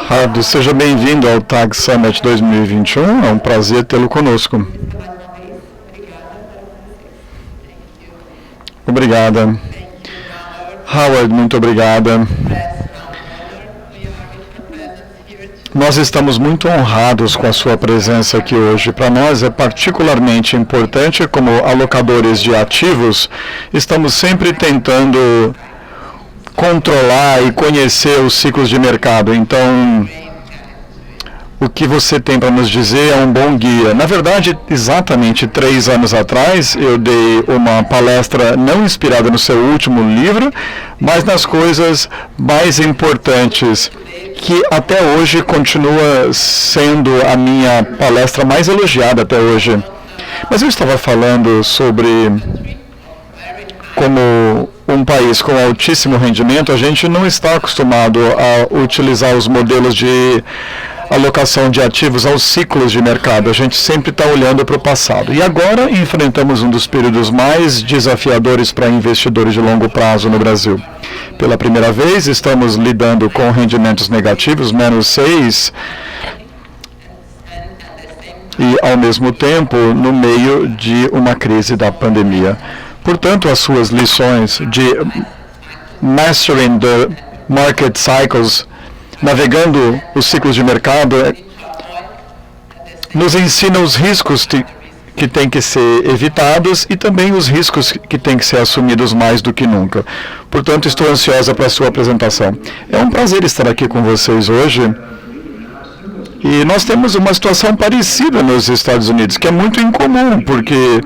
Howard, seja bem-vindo ao TAG Summit 2021. É um prazer tê-lo conosco. Obrigada. Howard, muito obrigada. Nós estamos muito honrados com a sua presença aqui hoje. Para nós é particularmente importante, como alocadores de ativos, estamos sempre tentando controlar e conhecer os ciclos de mercado. Então, o que você tem para nos dizer é um bom guia. Na verdade, exatamente 3 anos atrás, eu dei uma palestra não inspirada no seu último livro, mas nas coisas mais importantes, que até hoje continua sendo a minha palestra mais elogiada até hoje. Mas eu estava falando sobre como um país com altíssimo rendimento, a gente não está acostumado a utilizar os modelos de alocação de ativos aos ciclos de mercado. A gente sempre está olhando para o passado. E agora enfrentamos um dos períodos mais desafiadores para investidores de longo prazo no Brasil. Pela primeira vez, estamos lidando com rendimentos negativos, -6, e, ao mesmo tempo, no meio de uma crise da pandemia. Portanto, as suas lições de Mastering the Market Cycles, navegando os ciclos de mercado, nos ensina os riscos que têm que ser evitados e também os riscos que têm que ser assumidos mais do que nunca. Portanto, estou ansiosa para a sua apresentação. É um prazer estar aqui com vocês hoje. E nós temos uma situação parecida nos Estados Unidos, que é muito incomum, porque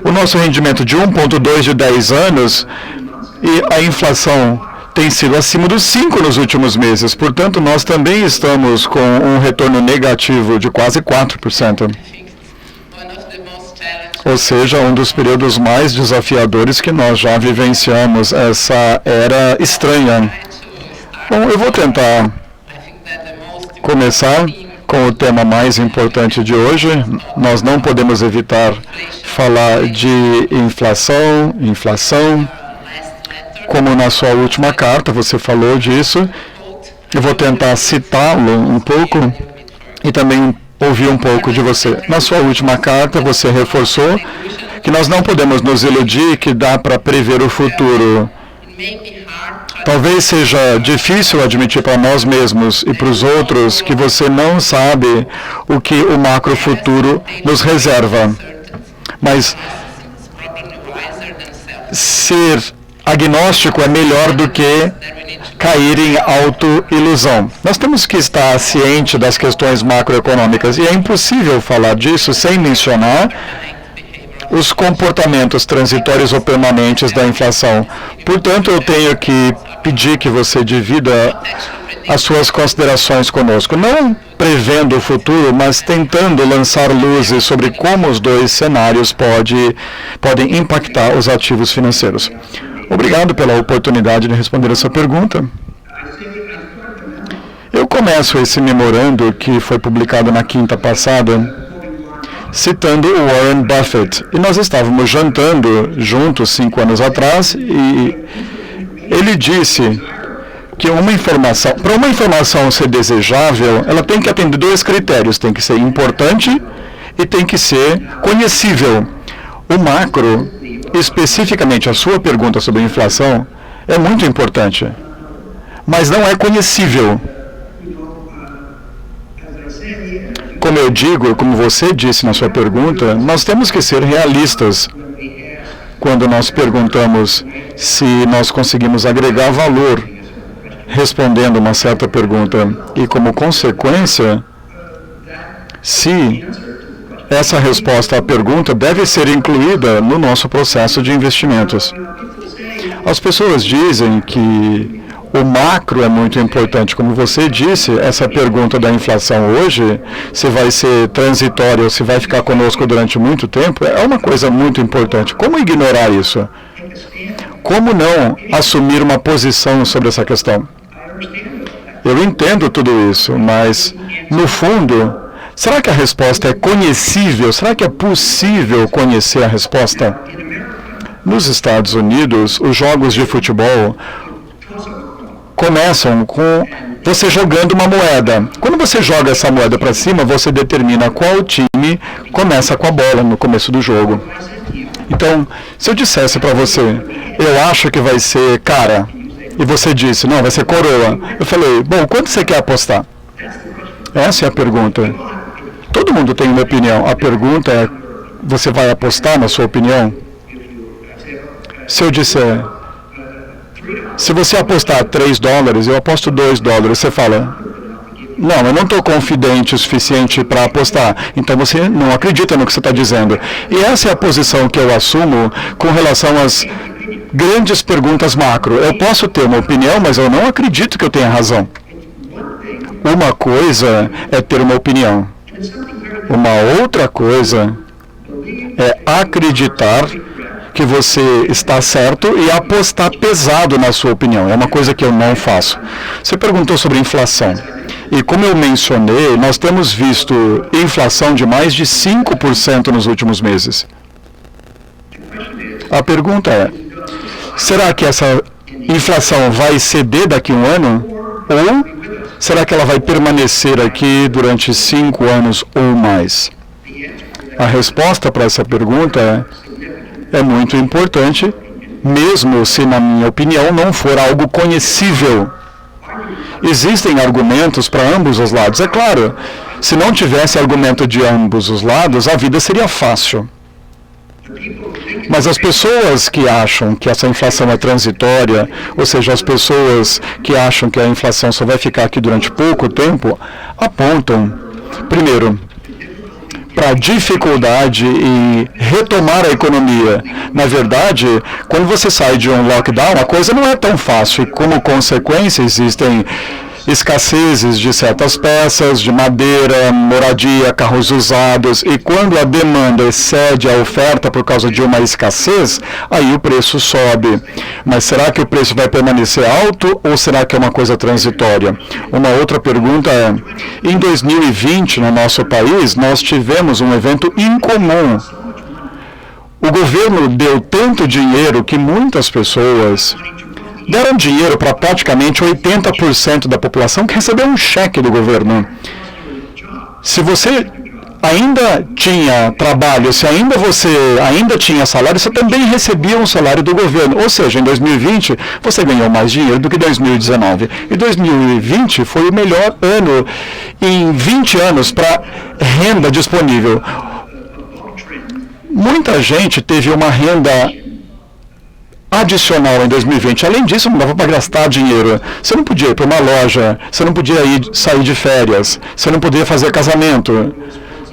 o nosso rendimento de 1,2 de 10 anos e a inflação tem sido acima dos 5 nos últimos meses. Portanto, nós também estamos com um retorno negativo de quase 4%. Ou seja, um dos períodos mais desafiadores que nós já vivenciamos, essa era estranha. Bom, eu vou tentar começar com o tema mais importante de hoje. Nós não podemos evitar falar de inflação. Como na sua última carta, você falou disso. Eu vou tentar citá-lo um pouco e também ouvir um pouco de você. Na sua última carta, você reforçou que nós não podemos nos iludir que dá para prever o futuro. Talvez seja difícil admitir para nós mesmos e para os outros que você não sabe o que o macro futuro nos reserva. Mas ser agnóstico é melhor do que cair em autoilusão. Nós temos que estar ciente das questões macroeconômicas e é impossível falar disso sem mencionar os comportamentos transitórios ou permanentes da inflação. Portanto, eu tenho que pedir que você divida as suas considerações conosco, não prevendo o futuro, mas tentando lançar luzes sobre como os dois cenários podem impactar os ativos financeiros. Obrigado pela oportunidade de responder essa pergunta. Eu começo esse memorando que foi publicado na quinta passada, citando o Warren Buffett. E nós estávamos jantando juntos 5 anos atrás e ele disse que para uma informação ser desejável, ela tem que atender 2 critérios. Tem que ser importante e tem que ser conhecível. O macro, especificamente a sua pergunta sobre a inflação, é muito importante, mas não é conhecível. Como eu digo, como você disse na sua pergunta, nós temos que ser realistas quando nós perguntamos se nós conseguimos agregar valor respondendo uma certa pergunta e, como consequência, se essa resposta à pergunta deve ser incluída no nosso processo de investimentos. As pessoas dizem que o macro é muito importante. Como você disse, essa pergunta da inflação hoje, se vai ser transitória ou se vai ficar conosco durante muito tempo, é uma coisa muito importante. Como ignorar isso? Como não assumir uma posição sobre essa questão? Eu entendo tudo isso, mas, no fundo, será que a resposta é conhecível? Será que é possível conhecer a resposta? Nos Estados Unidos, os jogos de futebol começam com você jogando uma moeda. Quando você joga essa moeda para cima, você determina qual time começa com a bola no começo do jogo. Então, se eu dissesse para você, eu acho que vai ser cara, e você disse, não, vai ser coroa. Eu falei, bom, quanto você quer apostar? Essa é a pergunta. Todo mundo tem uma opinião. A pergunta é, você vai apostar na sua opinião? Se eu disser, se você apostar $3, eu aposto $2, você fala, não, eu não estou confidente o suficiente para apostar. Então você não acredita no que você está dizendo. E essa é a posição que eu assumo com relação às grandes perguntas macro. Eu posso ter uma opinião, mas eu não acredito que eu tenha razão. Uma coisa é ter uma opinião. Uma outra coisa é acreditar que você está certo e apostar pesado na sua opinião. É uma coisa que eu não faço. Você perguntou sobre inflação. E como eu mencionei, nós temos visto inflação de mais de 5% nos últimos meses. A pergunta é, será que essa inflação vai ceder daqui a um ano? Ou será que ela vai permanecer aqui durante 5 anos ou mais? A resposta para essa pergunta é muito importante, mesmo se, na minha opinião, não for algo conhecível. Existem argumentos para ambos os lados. É claro, se não tivesse argumento de ambos os lados, a vida seria fácil. Mas as pessoas que acham que essa inflação é transitória, ou seja, as pessoas que acham que a inflação só vai ficar aqui durante pouco tempo, apontam, primeiro, para a dificuldade em retomar a economia. Na verdade, quando você sai de um lockdown, a coisa não é tão fácil. E como consequência, existem escassezes de certas peças, de madeira, moradia, carros usados. E quando a demanda excede a oferta por causa de uma escassez, aí o preço sobe. Mas será que o preço vai permanecer alto ou será que é uma coisa transitória? Uma outra pergunta é, em 2020, no nosso país, nós tivemos um evento incomum. O governo deu tanto dinheiro que muitas pessoas deram dinheiro para praticamente 80% da população que recebeu um cheque do governo. Se você ainda tinha trabalho, se você ainda tinha salário, você também recebia um salário do governo. Ou seja, em 2020, você ganhou mais dinheiro do que em 2019. E 2020 foi o melhor ano em 20 anos para renda disponível. Muita gente teve uma renda adicional em 2020. Além disso, não dava para gastar dinheiro. Você não podia ir para uma loja, você não podia sair de férias, você não podia fazer casamento,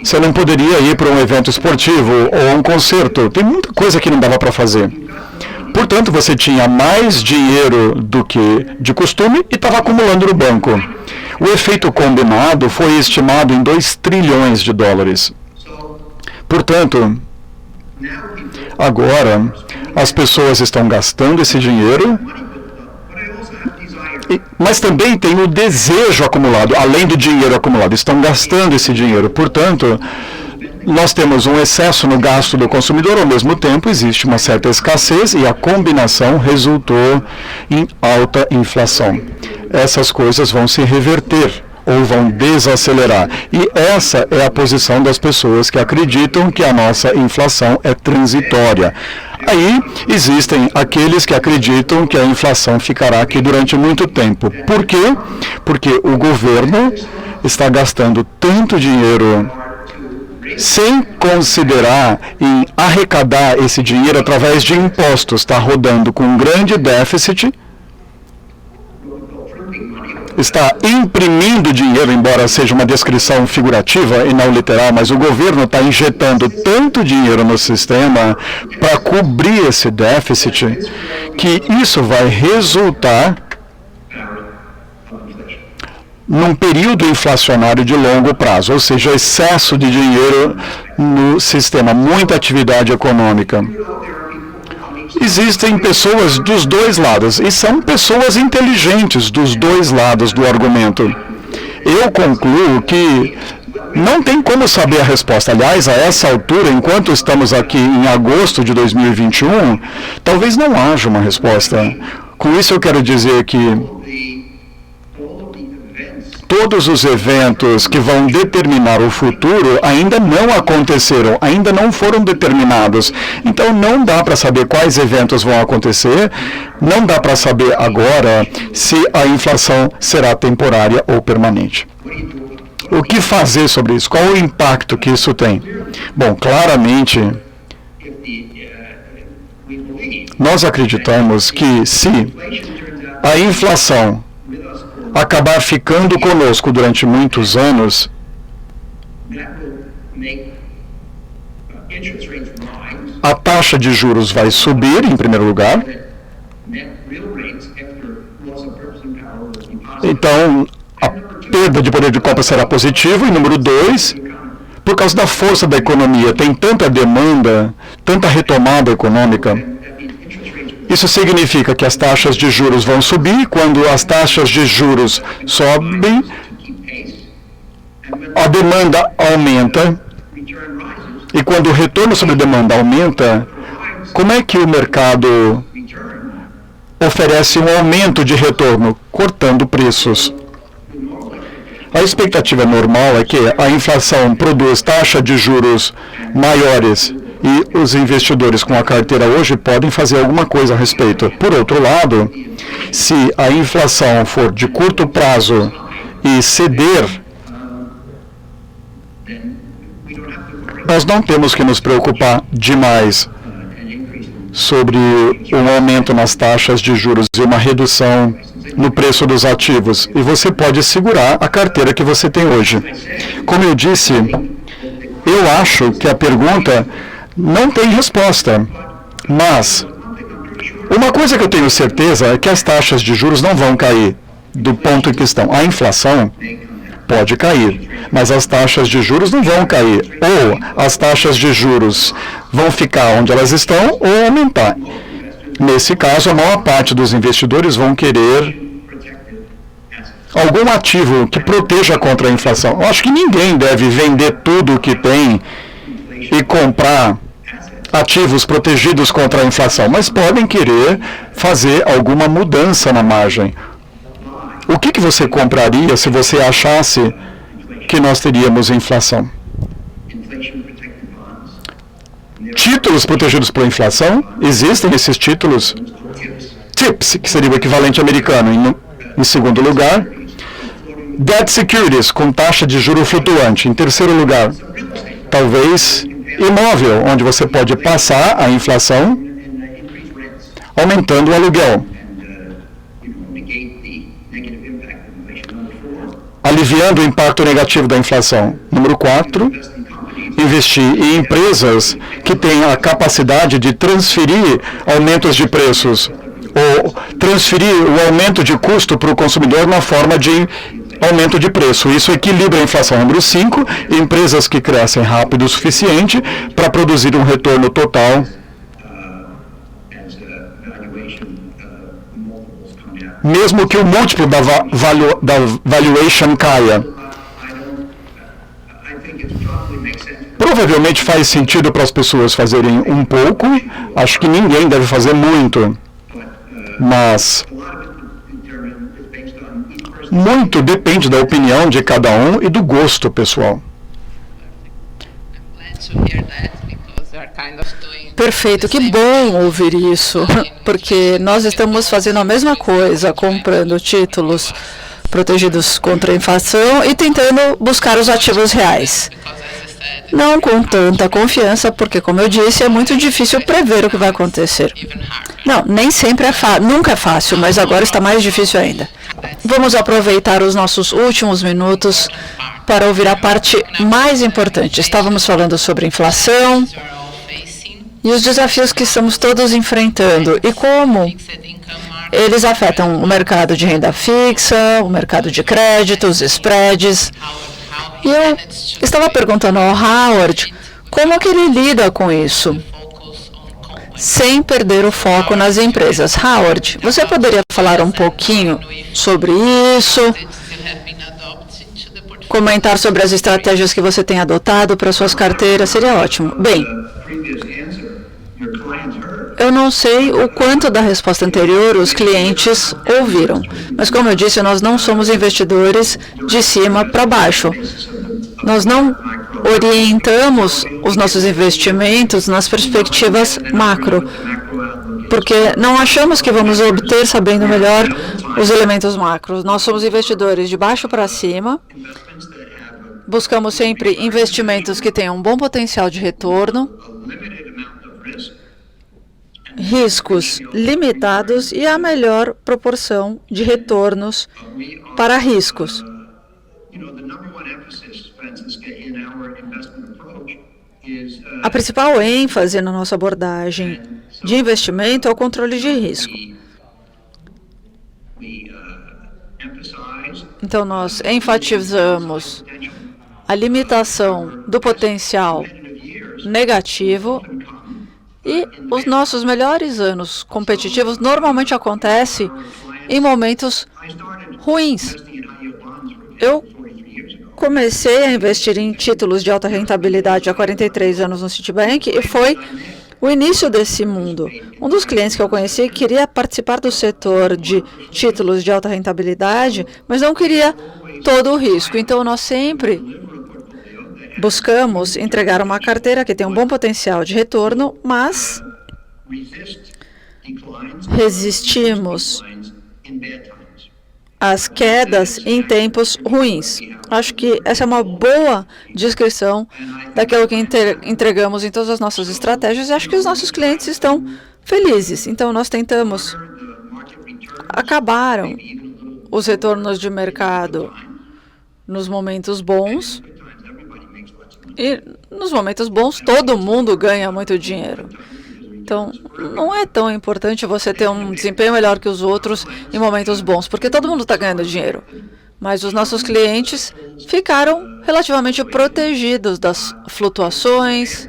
você não poderia ir para um evento esportivo ou um concerto. Tem muita coisa que não dava para fazer. Portanto, você tinha mais dinheiro do que de costume e estava acumulando no banco. O efeito combinado foi estimado em $2 trilhões. Portanto, agora, as pessoas estão gastando esse dinheiro, mas também tem o desejo acumulado, além do dinheiro acumulado, estão gastando esse dinheiro. Portanto, nós temos um excesso no gasto do consumidor, ao mesmo tempo existe uma certa escassez e a combinação resultou em alta inflação. Essas coisas vão se reverter ou vão desacelerar. E essa é a posição das pessoas que acreditam que a nossa inflação é transitória. Aí existem aqueles que acreditam que a inflação ficará aqui durante muito tempo. Por quê? Porque o governo está gastando tanto dinheiro sem considerar em arrecadar esse dinheiro através de impostos. Está rodando com um grande déficit, está imprimindo dinheiro, embora seja uma descrição figurativa e não literal, mas o governo está injetando tanto dinheiro no sistema para cobrir esse déficit, que isso vai resultar num período inflacionário de longo prazo, ou seja, excesso de dinheiro no sistema, muita atividade econômica. Existem pessoas dos dois lados, e são pessoas inteligentes dos dois lados do argumento. Eu concluo que não tem como saber a resposta. Aliás, a essa altura, enquanto estamos aqui em agosto de 2021, talvez não haja uma resposta. Com isso eu quero dizer que todos os eventos que vão determinar o futuro ainda não aconteceram, ainda não foram determinados. Então não dá para saber quais eventos vão acontecer, não dá para saber agora se a inflação será temporária ou permanente. O que fazer sobre isso? Qual o impacto que isso tem? Bom, claramente, nós acreditamos que se a inflação acabar ficando conosco durante muitos anos, a taxa de juros vai subir, em primeiro lugar. Então, a perda de poder de compra será positiva. E número 2, por causa da força da economia, tem tanta demanda, tanta retomada econômica. Isso significa que as taxas de juros vão subir. Quando as taxas de juros sobem, a demanda aumenta. E quando o retorno sobre a demanda aumenta, como é que o mercado oferece um aumento de retorno? Cortando preços. A expectativa normal é que a inflação produz taxa de juros maiores e os investidores com a carteira hoje podem fazer alguma coisa a respeito. Por outro lado, se a inflação for de curto prazo e ceder, nós não temos que nos preocupar demais sobre um aumento nas taxas de juros e uma redução no preço dos ativos. E você pode segurar a carteira que você tem hoje. Como eu disse, eu acho que a pergunta não tem resposta. Mas uma coisa que eu tenho certeza é que as taxas de juros não vão cair do ponto em que estão. A inflação pode cair, mas as taxas de juros não vão cair. Ou as taxas de juros vão ficar onde elas estão ou aumentar. Nesse caso, a maior parte dos investidores vão querer algum ativo que proteja contra a inflação. Eu acho que ninguém deve vender tudo o que tem e comprar ativos protegidos contra a inflação, mas podem querer fazer alguma mudança na margem. O que você compraria se você achasse que nós teríamos inflação? Títulos protegidos pela inflação? Existem esses títulos? TIPS, que seria o equivalente americano. Em segundo lugar, debt securities, com taxa de juro flutuante. Em terceiro lugar, talvez imóvel, onde você pode passar a inflação aumentando o aluguel, aliviando o impacto negativo da inflação. Número 4, investir em empresas que têm a capacidade de transferir aumentos de preços ou transferir o aumento de custo para o consumidor na forma de aumento de preço. Isso equilibra a inflação. Número 5, empresas que crescem rápido o suficiente para produzir um retorno total mesmo que o múltiplo da valuation caia. Provavelmente faz sentido para as pessoas fazerem um pouco. Acho que ninguém deve fazer muito. Mas muito depende da opinião de cada um e do gosto pessoal. Perfeito, que bom ouvir isso, porque nós estamos fazendo a mesma coisa, comprando títulos protegidos contra a inflação e tentando buscar os ativos reais. Não com tanta confiança, porque, como eu disse, é muito difícil prever o que vai acontecer. Não, nem sempre é fácil, nunca é fácil, mas agora está mais difícil ainda. Vamos aproveitar os nossos últimos minutos para ouvir a parte mais importante. Estávamos falando sobre inflação e os desafios que estamos todos enfrentando e como eles afetam o mercado de renda fixa, o mercado de crédito, os spreads. E eu estava perguntando ao Howard como que ele lida com isso, sem perder o foco nas empresas. Howard, você poderia falar um pouquinho sobre isso? Comentar sobre as estratégias que você tem adotado para suas carteiras seria ótimo. Bem, Eu não sei o quanto da resposta anterior os clientes ouviram, mas como eu disse, nós não somos investidores de cima para baixo. Nós não orientamos os nossos investimentos nas perspectivas macro, porque não achamos que vamos obter, sabendo melhor, os elementos macros. Nós somos investidores de baixo para cima, buscamos sempre investimentos que tenham um bom potencial de retorno, riscos limitados e a melhor proporção de retornos para riscos. A principal ênfase na nossa abordagem de investimento é o controle de risco. Então, nós enfatizamos a limitação do potencial negativo e os nossos melhores anos competitivos normalmente acontecem em momentos ruins. Eu comecei a investir em títulos de alta rentabilidade há 43 anos no Citibank e foi o início desse mundo. Um dos clientes que eu conheci queria participar do setor de títulos de alta rentabilidade, mas não queria todo o risco. Então, nós sempre buscamos entregar uma carteira que tem um bom potencial de retorno, mas resistimos às quedas em tempos ruins. Acho que essa é uma boa descrição daquilo que entregamos em todas as nossas estratégias e acho que os nossos clientes estão felizes. Então, nós tentamos. Acabaram os retornos de mercado nos momentos bons. E nos momentos bons, todo mundo ganha muito dinheiro. Então, não é tão importante você ter um desempenho melhor que os outros em momentos bons, porque todo mundo está ganhando dinheiro. Mas os nossos clientes ficaram relativamente protegidos das flutuações.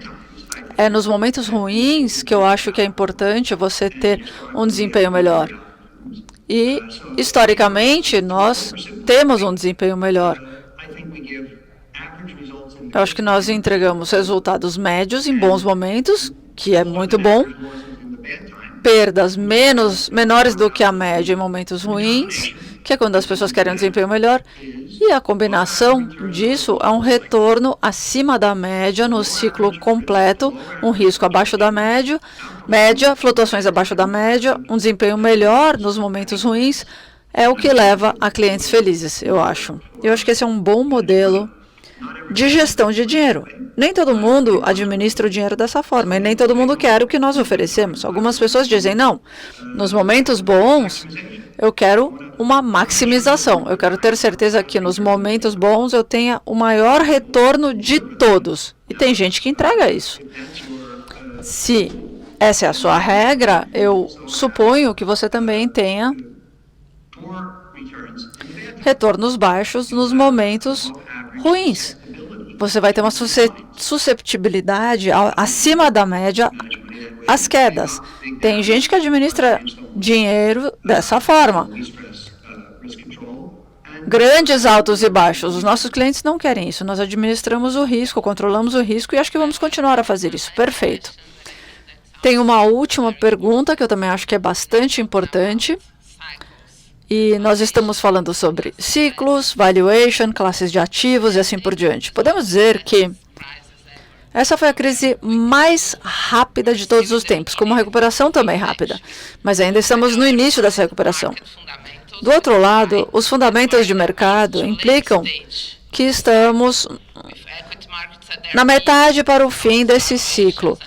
É nos momentos ruins que eu acho que é importante você ter um desempenho melhor. E, historicamente, nós temos um desempenho melhor. Eu acho que nós entregamos resultados médios em bons momentos, que é muito bom. Perdas menores do que a média em momentos ruins, que é quando as pessoas querem um desempenho melhor. E a combinação disso é um retorno acima da média no ciclo completo, um risco abaixo da média, flutuações abaixo da média, um desempenho melhor nos momentos ruins, é o que leva a clientes felizes, eu acho. Eu acho que esse é um bom modelo de gestão de dinheiro. Nem todo mundo administra o dinheiro dessa forma, e nem todo mundo quer o que nós oferecemos. Algumas pessoas dizem, não, nos momentos bons, eu quero uma maximização. Eu quero ter certeza que nos momentos bons eu tenha o maior retorno de todos. E tem gente que entrega isso. Se essa é a sua regra, eu suponho que você também tenha retornos baixos nos momentos ruins. Você vai ter uma susceptibilidade acima da média às quedas. Tem gente que administra dinheiro dessa forma. Grandes altos e baixos. Os nossos clientes não querem isso. Nós administramos o risco, controlamos o risco e acho que vamos continuar a fazer isso. Perfeito. Tem uma última pergunta que eu também acho que é bastante importante. E nós estamos falando sobre ciclos, valuation, classes de ativos e assim por diante. Podemos dizer que essa foi a crise mais rápida de todos os tempos, com uma recuperação também rápida. Mas ainda estamos no início dessa recuperação. Do outro lado, os fundamentos de mercado implicam que estamos na metade para o fim desse ciclo.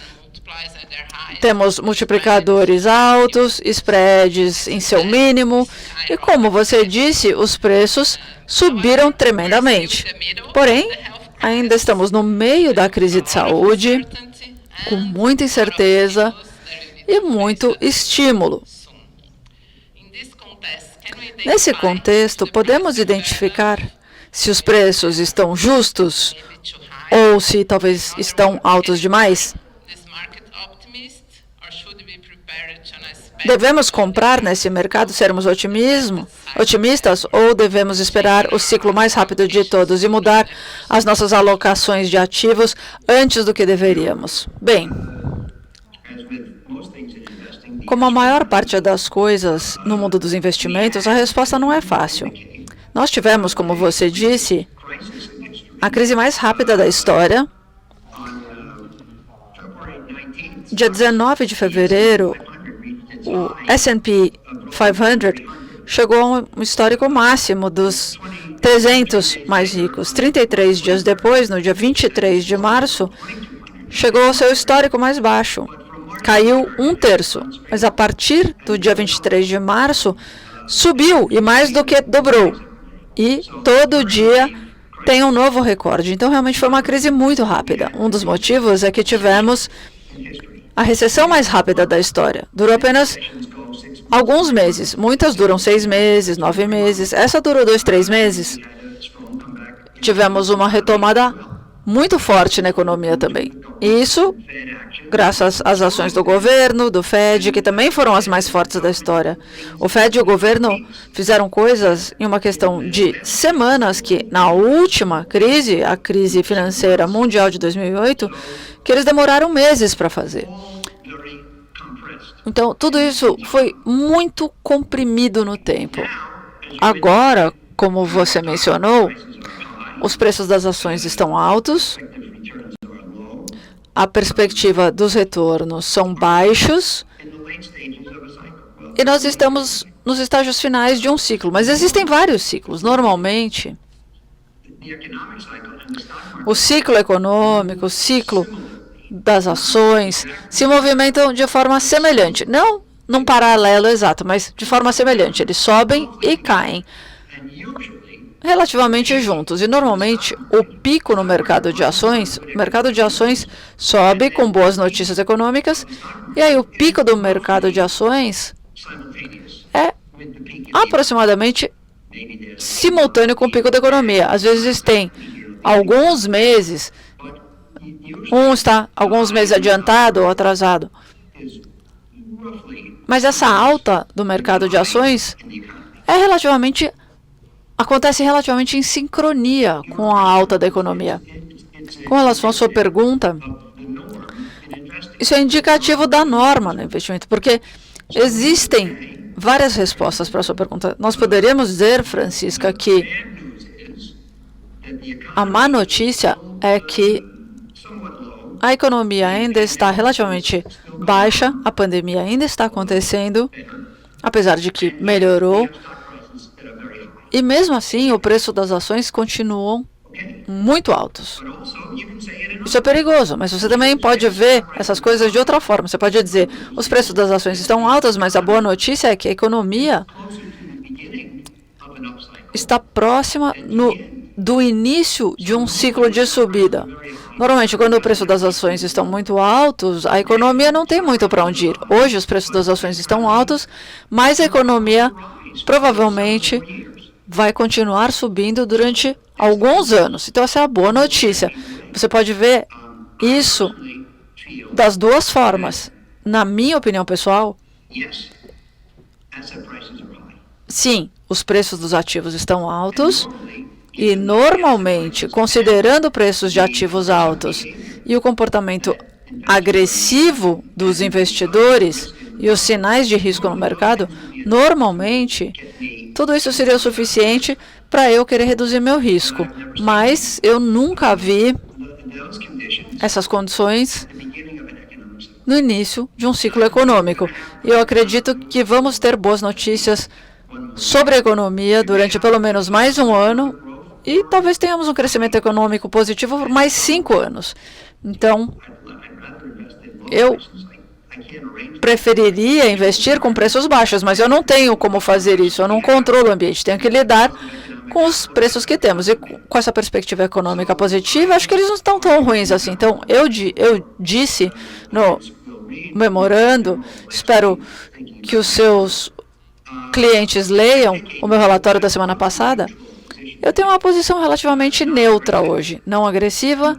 Temos multiplicadores altos, spreads em seu mínimo, e como você disse, os preços subiram tremendamente. Porém, ainda estamos no meio da crise de saúde, com muita incerteza e muito estímulo. Nesse contexto, podemos identificar se os preços estão justos ou se talvez estão altos demais? Devemos comprar nesse mercado, sermos otimistas, ou devemos esperar o ciclo mais rápido de todos e mudar as nossas alocações de ativos antes do que deveríamos? Bem, Como a maior parte das coisas no mundo dos investimentos, a resposta não é fácil. Nós tivemos, como você disse, a crise mais rápida da história. Dia 19 de fevereiro, o S&P 500 chegou a um histórico máximo dos 300 mais ricos. 33 dias depois, no dia 23 de março, chegou ao seu histórico mais baixo. Caiu 1/3, mas a partir do dia 23 de março, subiu e mais do que dobrou. E todo dia tem um novo recorde. Então, realmente foi uma crise muito rápida. Um dos motivos é que tivemos a recessão mais rápida da história. Durou apenas alguns meses. Muitas duram 6 meses, 9 meses. Essa durou 2, 3 meses. Tivemos uma retomada muito forte na economia também. E isso, graças às ações do governo, do Fed, que também foram as mais fortes da história. O Fed e o governo fizeram coisas em uma questão de semanas que, na última crise, a crise financeira mundial de 2008, que eles demoraram meses para fazer. Então, tudo isso foi muito comprimido no tempo. Agora, como você mencionou, os preços das ações estão altos, a perspectiva dos retornos são baixos e nós estamos nos estágios finais de um ciclo. Mas existem vários ciclos. Normalmente, o ciclo econômico, o ciclo das ações se movimentam de forma semelhante. Não num paralelo exato, mas de forma semelhante. Eles sobem e caem relativamente juntos. E, normalmente, o pico no mercado de ações sobe com boas notícias econômicas, e aí o pico do mercado de ações é aproximadamente simultâneo com o pico da economia. Às vezes tem alguns meses, um está alguns meses adiantado ou atrasado. Mas essa alta do mercado de ações acontece relativamente em sincronia com a alta da economia. Com relação à sua pergunta, isso é indicativo da norma no investimento, porque existem várias respostas para a sua pergunta. Nós poderíamos dizer, Francisca, que a má notícia é que a economia ainda está relativamente baixa, a pandemia ainda está acontecendo, apesar de que melhorou. E mesmo assim, o preço das ações continuam muito altos. Isso é perigoso, mas você também pode ver essas coisas de outra forma. Você pode dizer, os preços das ações estão altos, mas a boa notícia é que a economia está próxima do início de um ciclo de subida. Normalmente, quando o preço das ações estão muito altos, a economia não tem muito para onde ir. Hoje, os preços das ações estão altos, mas a economia provavelmente vai continuar subindo durante alguns anos. Então, essa é a boa notícia. Você pode ver isso das duas formas. Na minha opinião pessoal, sim, os preços dos ativos estão altos e, normalmente, considerando preços de ativos altos e o comportamento agressivo dos investidores e os sinais de risco no mercado, normalmente, tudo isso seria o suficiente para eu querer reduzir meu risco. Mas eu nunca vi essas condições no início de um ciclo econômico. E eu acredito que vamos ter boas notícias sobre a economia durante pelo menos mais um ano e talvez tenhamos um crescimento econômico positivo por mais 5 anos. Então, eu preferiria investir com preços baixos, mas eu não tenho como fazer isso, eu não controlo o ambiente, tenho que lidar com os preços que temos. E com essa perspectiva econômica positiva, acho que eles não estão tão ruins assim. Então, eu disse no memorando, espero que os seus clientes leiam o meu relatório da semana passada, eu tenho uma posição relativamente neutra hoje, não agressiva,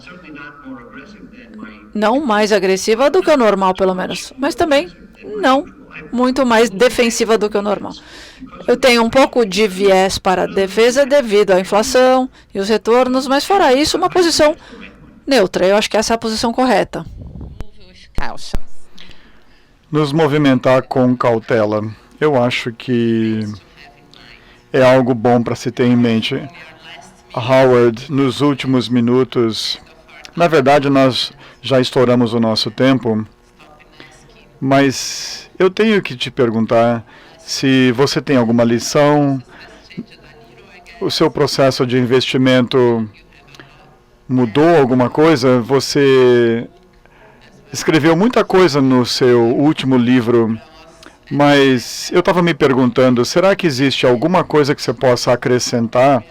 não mais agressiva do que o normal, pelo menos, mas também não muito mais defensiva do que o normal. Eu tenho um pouco de viés para a defesa devido à inflação e os retornos, mas fora isso, uma posição neutra. Eu acho que essa é a posição correta. nos movimentar com cautela. Eu acho que é algo bom para se ter em mente. Howard, nos últimos minutos, na verdade nós já estouramos o nosso tempo, mas eu tenho que te perguntar se você tem alguma lição, o seu processo de investimento mudou alguma coisa? Você escreveu muita coisa no seu último livro, mas eu estava me perguntando, será que existe alguma coisa que você possa acrescentar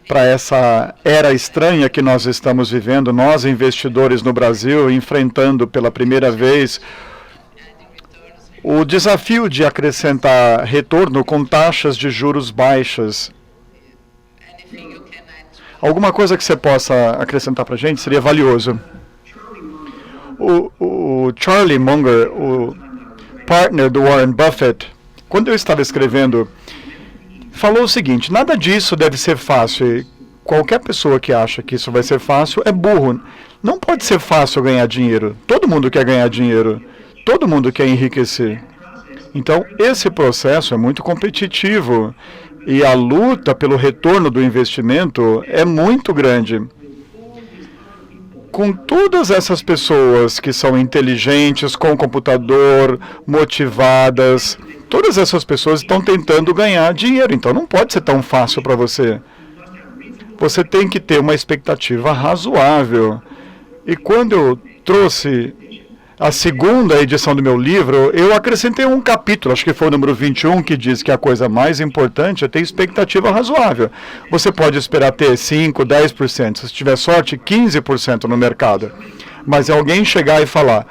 para essa era estranha que nós estamos vivendo, nós investidores no Brasil, enfrentando pela primeira vez o desafio de acrescentar retorno com taxas de juros baixas? Alguma coisa que você possa acrescentar para a gente seria valioso. O Charlie Munger, o partner do Warren Buffett, quando eu estava escrevendo, falou o seguinte: nada disso deve ser fácil. Qualquer pessoa que acha que isso vai ser fácil é burro. Não pode ser fácil ganhar dinheiro. Todo mundo quer ganhar dinheiro. Todo mundo quer enriquecer. Então, esse processo é muito competitivo. E a luta pelo retorno do investimento é muito grande. Com todas essas pessoas que são inteligentes, com computador, motivadas, todas essas pessoas estão tentando ganhar dinheiro. Então não pode ser tão fácil para você. Você tem que ter uma expectativa razoável. E quando eu trouxe a segunda edição do meu livro, eu acrescentei um capítulo, acho que foi o número 21, que diz que a coisa mais importante é ter expectativa razoável. Você pode esperar ter 5%, 10%, se tiver sorte, 15% no mercado. Mas alguém chegar e falar,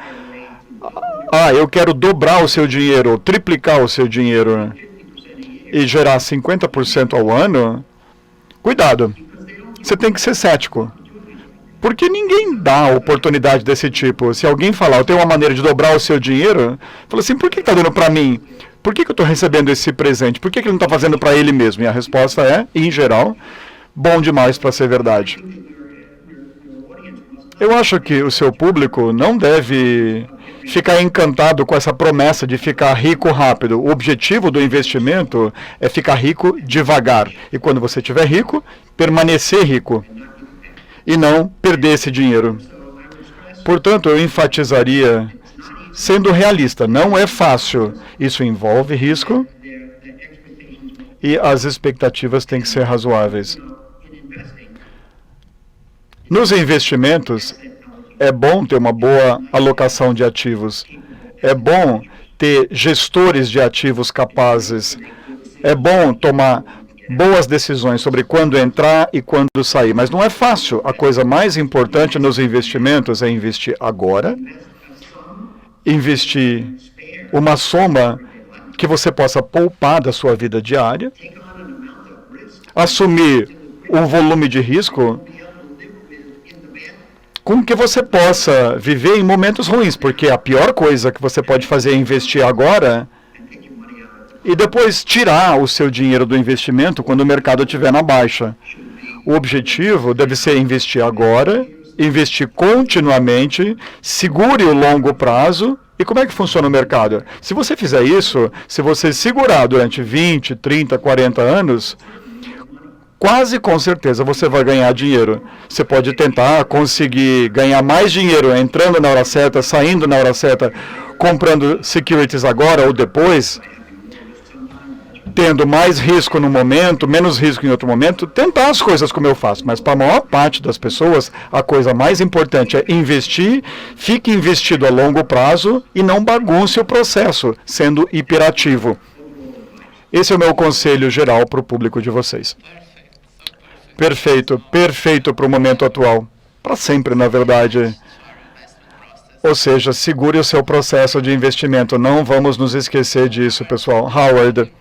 eu quero dobrar o seu dinheiro, ou triplicar o seu dinheiro, e gerar 50% ao ano, cuidado, você tem que ser cético. Porque ninguém dá oportunidade desse tipo. Se alguém falar, eu tenho uma maneira de dobrar o seu dinheiro, fala assim, por que está dando para mim? Por que eu estou recebendo esse presente? Por que ele não está fazendo para ele mesmo? E a resposta é, em geral, bom demais para ser verdade. Eu acho que o seu público não deve ficar encantado com essa promessa de ficar rico rápido. O objetivo do investimento é ficar rico devagar. E quando você estiver rico, permanecer rico. E não perder esse dinheiro. Portanto, eu enfatizaria, sendo realista, não é fácil. Isso envolve risco e as expectativas têm que ser razoáveis. Nos investimentos, é bom ter uma boa alocação de ativos. É bom ter gestores de ativos capazes. É bom tomar boas decisões sobre quando entrar e quando sair. Mas não é fácil. A coisa mais importante nos investimentos é investir agora, investir uma soma que você possa poupar da sua vida diária, assumir um volume de risco com que você possa viver em momentos ruins, porque a pior coisa que você pode fazer é investir agora e depois tirar o seu dinheiro do investimento quando o mercado estiver na baixa. O objetivo deve ser investir agora, investir continuamente, segure o longo prazo. E como é que funciona o mercado? Se você fizer isso, se você segurar durante 20, 30, 40 anos, quase com certeza você vai ganhar dinheiro. Você pode tentar conseguir ganhar mais dinheiro entrando na hora certa, saindo na hora certa, comprando securities agora ou depois, tendo mais risco no momento, menos risco em outro momento, tentar as coisas como eu faço. Mas para a maior parte das pessoas, a coisa mais importante é investir, fique investido a longo prazo e não bagunce o processo, sendo hiperativo. Esse é o meu conselho geral para o público de vocês. Perfeito, perfeito para o momento atual. Para sempre, na verdade. Ou seja, segure o seu processo de investimento. Não vamos nos esquecer disso, pessoal. Howard,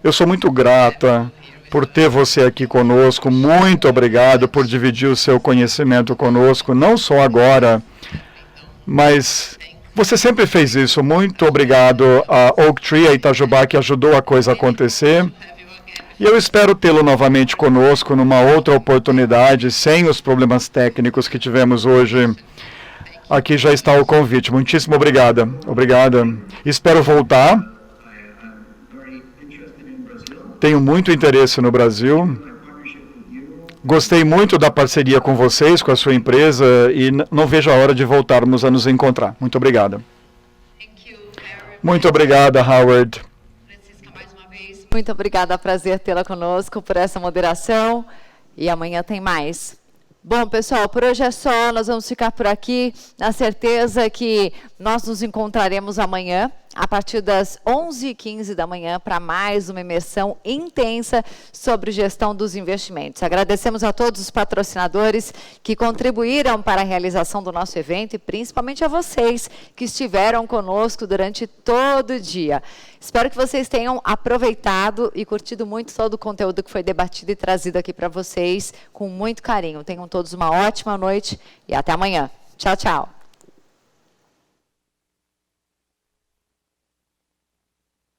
eu sou muito grata por ter você aqui conosco. Muito obrigado por dividir o seu conhecimento conosco, não só agora, mas você sempre fez isso. Muito obrigado a Oaktree, a Itajubá, que ajudou a coisa a acontecer. E eu espero tê-lo novamente conosco numa outra oportunidade, sem os problemas técnicos que tivemos hoje. Aqui já está o convite. Muitíssimo obrigada. Obrigada. Espero voltar. Tenho muito interesse no Brasil. Gostei muito da parceria com vocês, com a sua empresa, e não vejo a hora de voltarmos a nos encontrar. Muito obrigada. Muito obrigada, Howard. Muito obrigada, prazer tê-la conosco por essa moderação. E amanhã tem mais. Bom, pessoal, por hoje é só. Nós vamos ficar por aqui, na certeza que nós nos encontraremos amanhã, a partir das 11h15 da manhã, para mais uma imersão intensa sobre gestão dos investimentos. Agradecemos a todos os patrocinadores que contribuíram para a realização do nosso evento e principalmente a vocês que estiveram conosco durante todo o dia. Espero que vocês tenham aproveitado e curtido muito todo o conteúdo que foi debatido e trazido aqui para vocês com muito carinho. Tenham todos uma ótima noite e até amanhã. Tchau, tchau.